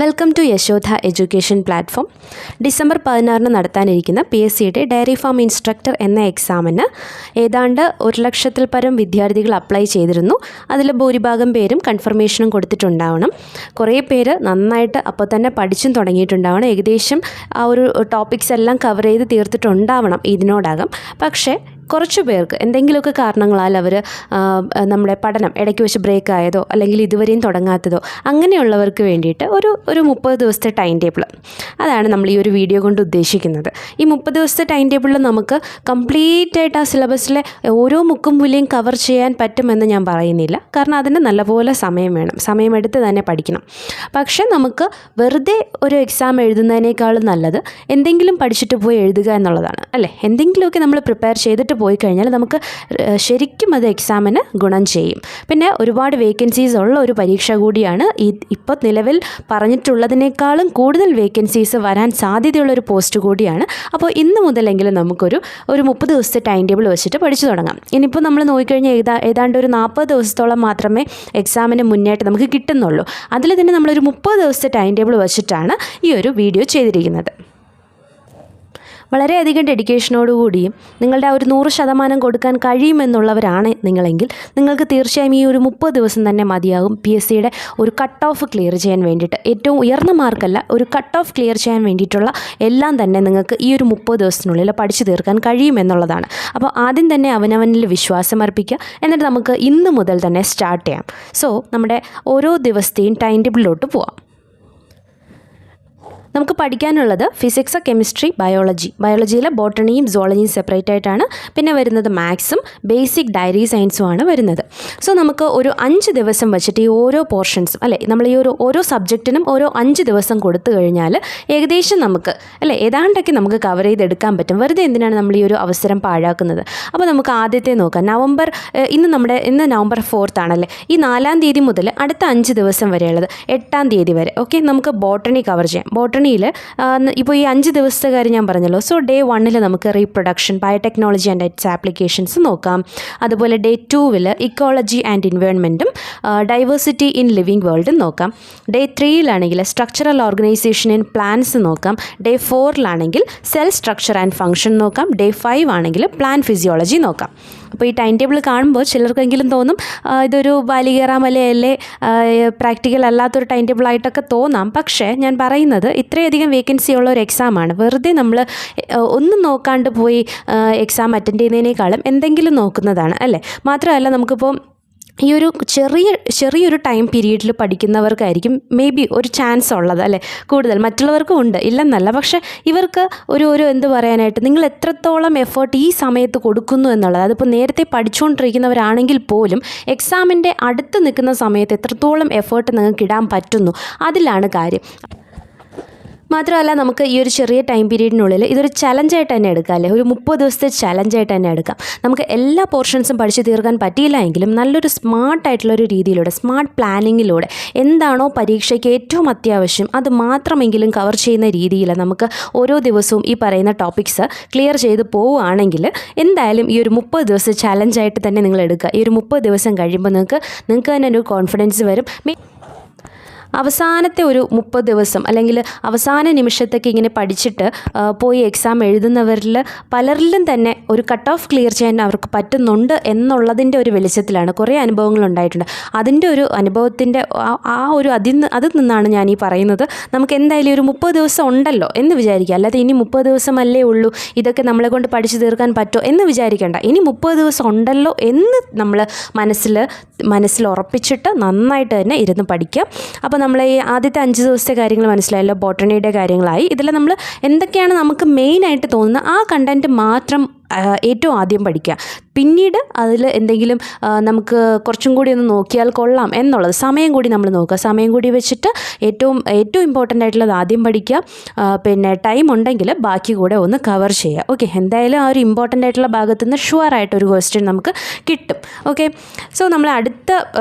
Welcome to Yashodha education platform. December 16 നടത്താനിരിക്കുന്ന PSCയുടെ dairy farm instructor എന്ന എക്സാമിന് ഏതാണ്ട് 1,00,000-ൽ പരം വിദ്യാർത്ഥികൾ അപ്ലൈ ചെയ്തിരുന്നു. അതിൽ ഭൂരിഭാഗം പേരും കൺഫർമേഷനും കൊടുത്തിട്ടുണ്ടാവണം. കുറേ പേര് നന്നായിട്ട് അപ്പോൾ തന്നെ പഠിച്ചും തുടങ്ങിയിട്ടുണ്ടാവണം. ഏകദേശം ആ ഒരു ടോപ്പിക്സ് എല്ലാം കവർ ചെയ്ത് തീർത്തിട്ടുണ്ടാവണം ഇതിനോടകം. പക്ഷേ കുറച്ച് പേർക്ക് എന്തെങ്കിലുമൊക്കെ കാരണങ്ങളാൽ അവർ നമ്മുടെ പഠനം ഇടയ്ക്ക് വെച്ച് ബ്രേക്ക് ആയതോ അല്ലെങ്കിൽ ഇതുവരെയും തുടങ്ങാത്തതോ അങ്ങനെയുള്ളവർക്ക് വേണ്ടിയിട്ട് ഒരു 30 ദിവസത്തെ ടൈം ടേബിൾ, അതാണ് നമ്മൾ ഈ ഒരു വീഡിയോ കൊണ്ട് ഉദ്ദേശിക്കുന്നത്. ഈ 30 ദിവസത്തെ ടൈം ടേബിളിൽ നമുക്ക് കംപ്ലീറ്റ് ആയിട്ട് ആ സിലബസിലെ ഓരോ മുക്കും മൂലയും കവർ ചെയ്യാൻ പറ്റുമെന്ന് ഞാൻ പറയുന്നില്ല. കാരണം അതിന് നല്ലപോലെ സമയം വേണം, സമയമെടുത്ത് തന്നെ പഠിക്കണം. പക്ഷേ നമുക്ക് വെറുതെ ഒരു എക്സാം എഴുതുന്നതിനേക്കാളും നല്ലത് എന്തെങ്കിലും പഠിച്ചിട്ട് പോയി എഴുതുക എന്നുള്ളതാണ്, അല്ലേ? എന്തെങ്കിലുമൊക്കെ നമ്മൾ പ്രിപ്പയർ ചെയ്തിട്ട് പോയി കഴിഞ്ഞാൽ നമുക്ക് ശരിക്കും അത് എക്സാമിന് ഗുണം ചെയ്യും. പിന്നെ ഒരുപാട് വേക്കൻസീസ് ഉള്ള ഒരു പരീക്ഷ കൂടിയാണ്. ഇപ്പോൾ നിലവിൽ പറഞ്ഞിട്ടുള്ളതിനേക്കാളും കൂടുതൽ വേക്കൻസീസ് വരാൻ സാധ്യതയുള്ളൊരു പോസ്റ്റ് കൂടിയാണ്. അപ്പോൾ ഇന്ന് മുതലെങ്കിലും നമുക്കൊരു 30 ദിവസത്തെ ടൈം ടേബിൾ വെച്ചിട്ട് പഠിച്ചു തുടങ്ങാം. ഇനിയിപ്പോൾ നമ്മൾ നോക്കിക്കഴിഞ്ഞാൽ ഏതാണ്ട് ഒരു 40 ദിവസത്തോളം മാത്രമേ എക്സാമിന് മുന്നേറ്റ് നമുക്ക് കിട്ടുന്നുള്ളൂ. അതിൽ തന്നെ നമ്മളൊരു 30 ദിവസത്തെ ടൈം ടേബിൾ വെച്ചിട്ടാണ് ഈ ഒരു വീഡിയോ ചെയ്തിരിക്കുന്നത്. വളരെയധികം ഡെഡിക്കേഷനോടുകൂടിയും നിങ്ങളുടെ ആ ഒരു 100% കൊടുക്കാൻ കഴിയുമെന്നുള്ളവരാണ് നിങ്ങളെങ്കിൽ നിങ്ങൾക്ക് തീർച്ചയായും ഈ ഒരു 30 ദിവസം തന്നെ മതിയാകും PSCയുടെ ഒരു കട്ട് ഓഫ് ക്ലിയർ ചെയ്യാൻ വേണ്ടിയിട്ട്. ഏറ്റവും ഉയർന്ന മാർക്കല്ല, ഒരു കട്ട് ഓഫ് ക്ലിയർ ചെയ്യാൻ വേണ്ടിയിട്ടുള്ള എല്ലാം തന്നെ നിങ്ങൾക്ക് ഈ ഒരു 30 ദിവസത്തിനുള്ളിൽ പഠിച്ചു തീർക്കാൻ കഴിയുമെന്നുള്ളതാണ്. അപ്പോൾ ആദ്യം തന്നെ അവനവനിൽ വിശ്വാസം അർപ്പിക്കുക. എന്നിട്ട് നമുക്ക് ഇന്ന് മുതൽ തന്നെ സ്റ്റാർട്ട് ചെയ്യാം. സോ നമ്മുടെ ഓരോ ദിവസത്തെയും ടൈം ടേബിളിലോട്ട് പോവാം. നമുക്ക് പഠിക്കാനുള്ളത് ഫിസിക്സ്, കെമിസ്ട്രി, ബയോളജിയിലെ ബോട്ടണിയും സുവോളജിയും സെപ്പറേറ്റ് ആയിട്ടാണ്. പിന്നെ വരുന്നത് മാത്സും ബേസിക് ഡയറി സയൻസുമാണ് വരുന്നത്. സോ നമുക്ക് ഒരു 5 ദിവസം വെച്ചിട്ട് ഈ ഓരോ പോർഷൻസും, അല്ലേ, നമ്മൾ ഈ ഓരോ സബ്ജക്റ്റിനും ഓരോ 5 ദിവസം കൊടുത്തു കഴിഞ്ഞാൽ ഏകദേശം നമുക്ക്, അല്ലേ, ഏതാണ്ടൊക്കെ നമുക്ക് കവർ ചെയ്തെടുക്കാൻ പറ്റും. വെറുതെ എന്തിനാണ് നമ്മൾ ഈ ഒരു അവസരം പാഴാക്കുന്നത്? അപ്പോൾ നമുക്ക് ആദ്യത്തെ നോക്കാം. ഇന്ന് നവംബർ 4 ആണല്ലേ. ഈ 4-ാം തീയതി മുതൽ അടുത്ത 5 ദിവസം വരെയുള്ളത് 8-ാം തീയതി വരെ ഓക്കെ നമുക്ക് ബോട്ടണി കവർ ചെയ്യാം. ബോട്ടണിയിൽ ഇപ്പോൾ ഈ 5 ദിവസത്തെ കാര്യം ഞാൻ പറഞ്ഞല്ലോ. സോ ഡേ 1 നമുക്ക് reproduction, biotechnology and its applications നോക്കാം. അതുപോലെ ഡേ 2 ഇക്കോളജി ആൻഡ് എൻവയോൺമെൻറ്റും ഡൈവേഴ്സിറ്റി ഇൻ ലിവിങ് വേൾഡും നോക്കാം. Day 3 structural organisation in plants നോക്കാം. Day 4 cell structure and function നോക്കാം. ഡേ 5 പ്ലാന്റ് ഫിസിയോളജി നോക്കാം. അപ്പോൾ ഈ ടൈം ടേബിൾ കാണുമ്പോൾ ചിലർക്കെങ്കിലും തോന്നും ഇതൊരു ബാലികേറാമലയല്ലേ, പ്രാക്ടിക്കൽ അല്ലാത്തൊരു ടൈം ടേബിളായിട്ടൊക്കെ തോന്നാം. പക്ഷേ ഞാൻ പറയുന്നത് ഇത്രയധികം വേക്കൻസി ഉള്ള ഒരു എക്സാമാണ്. വെറുതെ നമ്മൾ ഒന്നും നോക്കാണ്ട് പോയി എക്സാം അറ്റൻഡ് ചെയ്യുന്നതിനേക്കാളും എന്തെങ്കിലും നോക്കുന്നതാണ്, അല്ലേ? മാത്രമല്ല നമുക്കിപ്പോൾ ഈ ഒരു ചെറിയൊരു ടൈം പീരീഡിൽ പഠിക്കുന്നവർക്കായിരിക്കും മേ ബി ഒരു ചാൻസ് ഉള്ളത്, അല്ലേ? കൂടുതൽ മറ്റുള്ളവർക്കും ഉണ്ട്, ഇല്ലെന്നല്ല. പക്ഷേ ഇവർക്ക് ഒരു എന്ത് പറയാനായിട്ട്, നിങ്ങൾ എത്രത്തോളം എഫേർട്ട് ഈ സമയത്ത് കൊടുക്കുന്നു എന്നുള്ളത്, അതിപ്പോൾ നേരത്തെ പഠിച്ചുകൊണ്ടിരിക്കുന്നവരാണെങ്കിൽ പോലും എക്സാമിൻ്റെ അടുത്ത് നിൽക്കുന്ന സമയത്ത് എത്രത്തോളം എഫേർട്ട് നിങ്ങൾക്ക് ഇടാൻ പറ്റുന്നു, അതിലാണ് കാര്യം. മാത്രമല്ല നമുക്ക് ഈ ഒരു ചെറിയ ടൈം പീരീഡിനുള്ളിൽ ഇതൊരു ചലഞ്ചായിട്ട് തന്നെ എടുക്കാം, അല്ലേ? ഒരു 30 ദിവസത്തെ ചലഞ്ചായിട്ട് തന്നെ എടുക്കാം. നമുക്ക് എല്ലാ പോർഷൻസും പഠിച്ചു തീർക്കാൻ പറ്റിയില്ല എങ്കിലും നല്ലൊരു സ്മാർട്ടായിട്ടുള്ളൊരു രീതിയിലൂടെ, സ്മാർട്ട് പ്ലാനിങ്ങിലൂടെ എന്താണോ പരീക്ഷയ്ക്ക് ഏറ്റവും അത്യാവശ്യം അത് മാത്രമെങ്കിലും കവർ ചെയ്യുന്ന രീതിയിൽ നമുക്ക് ഓരോ ദിവസവും ഈ പറയുന്ന ടോപ്പിക്സ് ക്ലിയർ ചെയ്ത് പോവുകയാണെങ്കിൽ എന്തായാലും ഈ ഒരു 30 ദിവസം ചലഞ്ചായിട്ട് തന്നെ നിങ്ങൾ എടുക്കുക. ഈ ഒരു 30 ദിവസം കഴിയുമ്പോൾ നിങ്ങൾക്ക് തന്നെ ഒരു കോൺഫിഡൻസ് വരും. അവസാനത്തെ ഒരു 30 ദിവസം അല്ലെങ്കിൽ അവസാന നിമിഷത്തൊക്കെ ഇങ്ങനെ പഠിച്ചിട്ട് പോയി എക്സാം എഴുതുന്നവരിൽ പലരിലും തന്നെ ഒരു കട്ട് ഓഫ് ക്ലിയർ ചെയ്യാൻ അവർക്ക് പറ്റുന്നുണ്ട് എന്നുള്ളതിൻ്റെ ഒരു വെളിച്ചത്തിലാണ് കുറേ അനുഭവങ്ങൾ ഉണ്ടായിട്ടുണ്ട്. അതിൻ്റെ ഒരു അനുഭവത്തിൻ്റെ അതിൽ നിന്നാണ് ഞാൻ ഈ പറയുന്നത്. നമുക്ക് എന്തായാലും ഒരു 30 ദിവസം ഉണ്ടല്ലോ എന്ന് വിചാരിക്കുക. അല്ലാതെ ഇനി 30 ദിവസമല്ലേ ഉള്ളൂ, ഇതൊക്കെ നമ്മളെ കൊണ്ട് പഠിച്ചു തീർക്കാൻ പറ്റുമോ എന്ന് വിചാരിക്കേണ്ട. ഇനി 30 ദിവസം ഉണ്ടല്ലോ എന്ന് നമ്മൾ മനസ്സിൽ ഉറപ്പിച്ചിട്ട് നന്നായിട്ട് തന്നെ ഇരുന്ന് പഠിക്കുക. അപ്പോൾ നമ്മൾ ഈ ആദ്യത്തെ 5 ദിവസത്തെ കാര്യങ്ങൾ മനസ്സിലായല്ലോ, ബോട്ടണിയുടെ കാര്യങ്ങളായി. ഇതിൽ നമ്മൾ എന്തൊക്കെയാണ് നമുക്ക് മെയിനായിട്ട് തോന്നുന്നത് ആ കണ്ടൻറ്റ് മാത്രം ഏറ്റവും ആദ്യം പഠിക്കുക. പിന്നീട് അതിൽ എന്തെങ്കിലും നമുക്ക് കുറച്ചും കൂടി ഒന്ന് നോക്കിയാൽ കൊള്ളാം എന്നുള്ളത് സമയം കൂടി നമ്മൾ നോക്കുക. സമയം കൂടി വെച്ചിട്ട് ഏറ്റവും ഇമ്പോർട്ടൻ്റ് ആയിട്ടുള്ളത് ആദ്യം പഠിക്കുക. പിന്നെ ടൈം ഉണ്ടെങ്കിൽ ബാക്കി കൂടെ ഒന്ന് കവർ ചെയ്യുക. ഓക്കെ, എന്തായാലും ആ ഒരു ഇമ്പോർട്ടൻ്റ് ആയിട്ടുള്ള ഭാഗത്തു നിന്ന് ഷുവറായിട്ടൊരു ക്വസ്റ്റ്യൻ നമുക്ക് കിട്ടും. ഓക്കെ, സോ നമ്മൾ അടുത്ത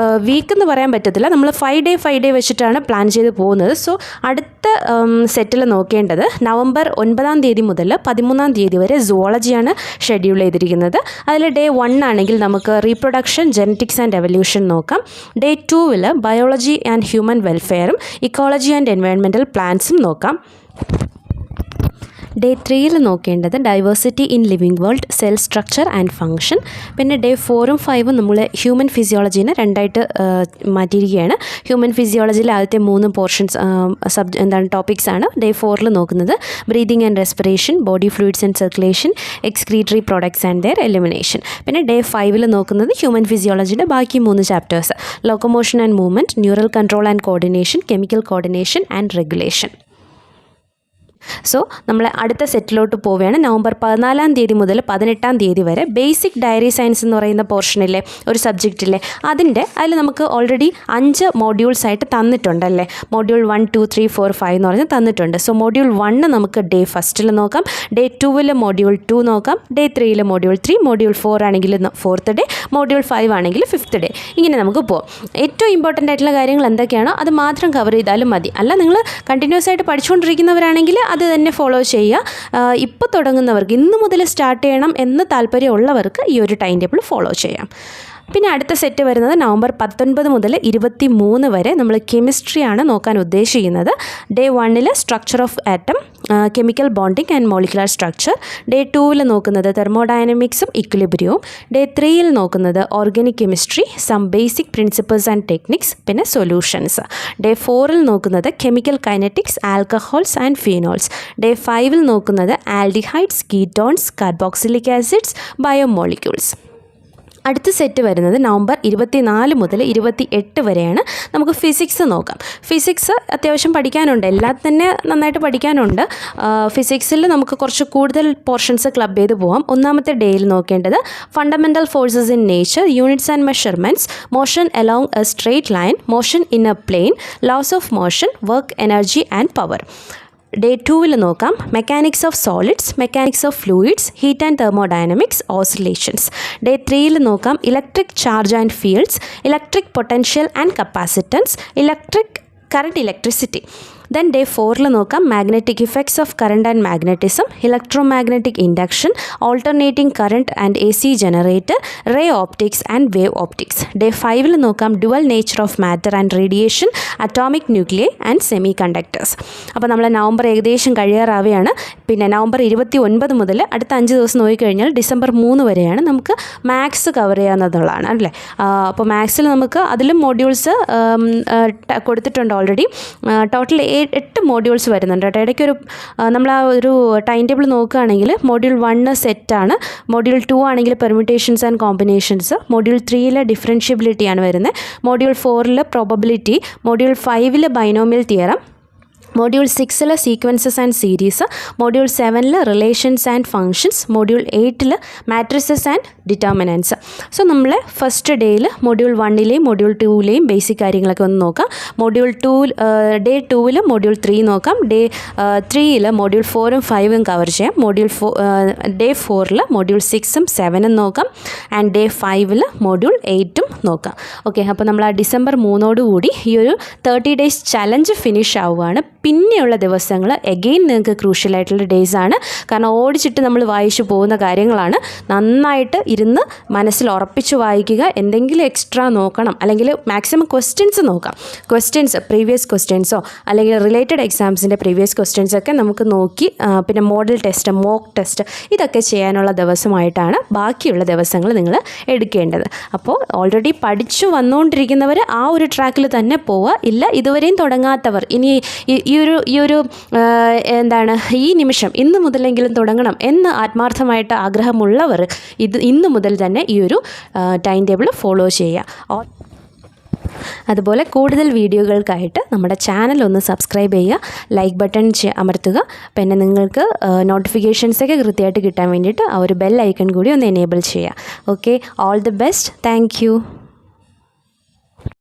വീക്ക് എന്ന് പറയാൻ പറ്റത്തില്ല, നമ്മൾ 5 ഡേ വെച്ചിട്ടാണ് പ്ലാൻ ചെയ്ത് പോകുന്നത്. സോ അടുത്ത സെറ്റിൽ നോക്കേണ്ടത് നവംബർ 9 മുതൽ 13 വരെ സുവോളജിയാണ്. ഷെഡ്യൂൾ ചെയ്തിരിക്കുന്നത്. അതിൽ ഡേ 1 ആണെങ്കിൽ നമുക്ക് റീപ്രൊഡക്ഷൻ, ജെനറ്റിക്സ് ആൻഡ് എവല്യൂഷൻ നോക്കാം. ഡേ 2-ൽ ബയോളജി ആൻഡ് ഹ്യൂമൻ വെൽഫെയറും ഇക്കോളജി ആൻഡ് എൻവയോൺമെൻറ്റൽ പ്ലാൻസും നോക്കാം. ഡേ 3-ൽ നോക്കേണ്ടത് diversity in living world, cell structure and function. പിന്നെ ഡേ 4ഉം 5ഉം നമ്മൾ ഹ്യൂമൻ ഫിസിയോളജീനെ രണ്ടായിട്ട് മാറ്റിയിരിക്കുകയാണ്. ഹ്യൂമൻ ഫിസിയോളജിയിലെ ആദ്യത്തെ 3 പോർഷൻസ് ടോപ്പിക്സ് ആണ് ഡേ 4-ൽ നോക്കുന്നത്. Breathing and respiration, body fluids and circulation, excretory products and their elimination. പിന്നെ ഡേ 5-ൽ നോക്കുന്നത് ഹ്യൂമൻ ഫിസിയോളജിയുടെ ബാക്കി 3 chapters: locomotion and movement, neural control and coordination, chemical coordination and regulation. So നമ്മൾ അടുത്ത സെറ്റിലോട്ട് പോവുകയാണ്. നവംബർ 14-ാം തീയതി മുതൽ 18-ാം തീയതി വരെ ബേസിക് ഡയറി സയൻസ് എന്ന് പറയുന്ന പോർഷനിലെ ഒരു സബ്ജക്റ്റിലെ അതിൽ നമുക്ക് ഓൾറെഡി 5 മോഡ്യൂൾസ് ആയിട്ട് തന്നിട്ടുണ്ടല്ലേ. മോഡ്യൂൾ 1, 2, 3, 4, 5 എന്ന് പറഞ്ഞ് തന്നിട്ടുണ്ട്. സോ മോഡ്യൂൾ 1 നമുക്ക് ഡേ 1-ൽ നോക്കാം, ഡേ 2-ൽ മോഡ്യൂൾ 2 നോക്കാം, ഡേ 3-ൽ മോഡ്യൂൾ 3, മോഡ്യൂൾ 4 ആണെങ്കിൽ 4th ഡേ, മോഡ്യൂൾ 5 ആണെങ്കിൽ 5th ഡേ. ഇങ്ങനെ നമുക്ക് പോകാം. ഏറ്റവും ഇമ്പോർട്ടൻ്റ് ആയിട്ടുള്ള കാര്യങ്ങൾ എന്തൊക്കെയാണോ അത് മാത്രം കവർ ചെയ്താലും മതി. അല്ല, നിങ്ങൾ കണ്ടിന്യൂസ് ആയിട്ട് പഠിച്ചുകൊണ്ടിരിക്കുന്നവരാണെങ്കിൽ അത് തന്നെ ഫോളോ ചെയ്യുക. ഇപ്പോൾ തുടങ്ങുന്നവർക്ക്, ഇന്ന് മുതൽ സ്റ്റാർട്ട് ചെയ്യണം എന്ന് താല്പര്യമുള്ളവർക്ക് ഈ ഒരു ടൈം ടേബിൾ ഫോളോ ചെയ്യാം. പിന്നെ അടുത്ത സെറ്റ് വരുന്നത് നവംബർ 19 മുതൽ 23 വരെ നമ്മൾ കെമിസ്ട്രിയാണ് നോക്കാൻ ഉദ്ദേശിക്കുന്നത്. ഡേ 1-ൽ structure of atom, chemical bonding and molecular structure. Day 2-ൽ നോക്കുന്നത് തെർമോഡൈനമിക്സും ഇക്വിലിബ്രിയവും. ഡേ 3-ൽ നോക്കുന്നത് organic chemistry, some basic principles and techniques, പിന്നെ സൊല്യൂഷൻസ്. ഡേ 4-ൽ നോക്കുന്നത് chemical kinetics, alcohols and phenols. Day 5-ൽ നോക്കുന്നത് aldehydes, ketones, carboxylic acids, biomolecules. അടുത്ത സെറ്റ് വരുന്നത് നവംബർ 24 മുതൽ 28 വരെയാണ്. നമുക്ക് ഫിസിക്സ് നോക്കാം. ഫിസിക്സ് അത്യാവശ്യം പഠിക്കാനുണ്ട്, എല്ലാം തന്നെ നന്നായിട്ട് പഠിക്കാനുണ്ട്. ഫിസിക്സിൽ നമുക്ക് കുറച്ച് കൂടുതൽ പോർഷൻസ് ക്ലബ് ചെയ്ത് പോകാം. ഒന്നാമത്തെ ഡേയിൽ നോക്കേണ്ടത് fundamental forces in nature, units and measurements, motion along a straight line, motion in a plane, laws of motion, work, energy and power. Day 2-ൽ നോക്കാം mechanics of solids, mechanics of fluids, heat and thermodynamics, oscillations. Day 3-ൽ നോക്കാം electric charge and fields, electric potential and capacitance, current electricity. Then day 4-ൽ നോക്കാം magnetic effects of current and magnetism, electromagnetic induction, alternating current and AC generator, ray optics and wave optics. Day 5-ൽ നോക്കാം dual nature of matter and radiation, atomic nuclear and semiconductors. അപ്പോൾ നമ്മൾ November ഏകദേശം കഴിയാറാവുകയാണ്. പിന്നെ November 29 മുതൽ അടുത്ത 5 ദിവസം നോക്കിക്കഴിഞ്ഞാൽ ഡിസംബർ 3 വരെയാണ് നമുക്ക് മാത്സ് കവർ ചെയ്യാവുന്നതുള്ളതാണ് അല്ലേ. അപ്പോൾ മാത്സിൽ നമുക്ക് അതിലും മോഡ്യൂൾസ് കൊടുത്തിട്ടുണ്ട് ഓൾറെഡി. ടോട്ടൽ 8 മോഡ്യൂൾസ് വരുന്നുണ്ട് കേട്ടോ. ഇടയ്ക്കൊരു നമ്മൾ ആ ഒരു ടൈം ടേബിൾ നോക്കുകയാണെങ്കിൽ മോഡ്യൂൾ 1 സെറ്റാണ്, മോഡ്യൂൾ 2 ആണെങ്കിൽ പെർമ്യൂട്ടേഷൻസ് ആൻഡ് കോമ്പിനേഷൻസ്, മോഡ്യൂൾ 3-ൽ ഡിഫറൻഷ്യബിലിറ്റിയാണ് വരുന്നത്, മോഡ്യൂൾ 4-ൽ പ്രോബബിലിറ്റി, മോഡ്യൂൾ 5-ൽ ബൈനോമിയൽ തിയറം, മോഡ്യൂൾ 6-ൽ സീക്വൻസസ് ആൻഡ് സീരീസ്, മോഡ്യൂൾ 7-ൽ റിലേഷൻസ് ആൻഡ് ഫങ്ഷൻസ്, മോഡ്യൂൾ 8-ൽ മാട്രിസസ് ആൻഡ് ഡിറ്റർമിനൻസ്. സോ നമ്മൾ ഫസ്റ്റ് ഡേയിൽ മോഡ്യൂൾ 1-ലെയും മോഡ്യൂൾ 2-ലെയും ബേസിക് കാര്യങ്ങളൊക്കെ ഒന്ന് നോക്കാം. ഡേ 2-ൽ മോഡ്യൂൾ 3 നോക്കാം. ഡേ 3-ൽ മോഡ്യൂൾ 4ഉം 5ഉം കവർ ചെയ്യാം. ഡേ 4-ൽ മോഡ്യൂൾ 6ഉം 7ഉം നോക്കാം. ആൻഡ് ഡേ 5-ൽ മോഡ്യൂൾ 8ഉം നോക്കാം. ഓക്കെ, അപ്പോൾ നമ്മൾ ആ ഡിസംബർ 3 ഈ ഒരു 30 ഡേയ്സ് ചലഞ്ച് ഫിനിഷ് ആവുകയാണ്. പിന്നെയുള്ള ദിവസങ്ങൾ എഗെയിൻ നിങ്ങൾക്ക് ക്രൂഷ്യലായിട്ടുള്ള ഡേയ്സ് ആണ്. കാരണം ഓടിച്ചിട്ട് നമ്മൾ വായിച്ചു പോകുന്ന കാര്യങ്ങളാണ്. നന്നായിട്ട് ഇരുന്ന് മനസ്സിൽ ഉറപ്പിച്ച് വായിക്കുക. എന്തെങ്കിലും എക്സ്ട്രാ നോക്കണം, അല്ലെങ്കിൽ മാക്സിമം ക്വസ്റ്റ്യൻസ് നോക്കാം. പ്രീവിയസ് ക്വസ്റ്റ്യൻസോ അല്ലെങ്കിൽ റിലേറ്റഡ് എക്സാംസിൻ്റെ പ്രീവിയസ് ക്വസ്റ്റ്യൻസൊക്കെ നമുക്ക് നോക്കി, പിന്നെ മോഡൽ ടെസ്റ്റ്, മോക്ക് ടെസ്റ്റ്, ഇതൊക്കെ ചെയ്യാനുള്ള ദിവസമായിട്ടാണ് ബാക്കിയുള്ള ദിവസങ്ങൾ നിങ്ങൾ എടുക്കേണ്ടത്. അപ്പോൾ ഓൾറെഡി പഠിച്ചു വന്നുകൊണ്ടിരിക്കുന്നവർ ആ ഒരു ട്രാക്കിൽ തന്നെ പോവുക. ഇല്ല, ഇതുവരെയും തുടങ്ങാത്തവർ ഇനി ഈ നിമിഷം ഇന്ന് മുതലെങ്കിലും തുടങ്ങണം എന്ന് ആത്മാർത്ഥമായിട്ട് ആഗ്രഹമുള്ളവർ ഇന്ന് മുതൽ തന്നെ ഈ ഒരു ടൈം ടേബിൾ ഫോളോ ചെയ്യുക. അതുപോലെ കൂടുതൽ വീഡിയോകൾക്കായിട്ട് നമ്മുടെ ചാനൽ ഒന്ന് സബ്സ്ക്രൈബ് ചെയ്യുക, ലൈക്ക് ബട്ടൺ അമർത്തുക. പിന്നെ നിങ്ങൾക്ക് നോട്ടിഫിക്കേഷൻസൊക്കെ കൃത്യമായിട്ട് കിട്ടാൻ വേണ്ടിയിട്ട് ആ ഒരു ബെൽ ഐക്കൺ കൂടി ഒന്ന് എനേബിൾ ചെയ്യുക. Okay, all the best. Thank you.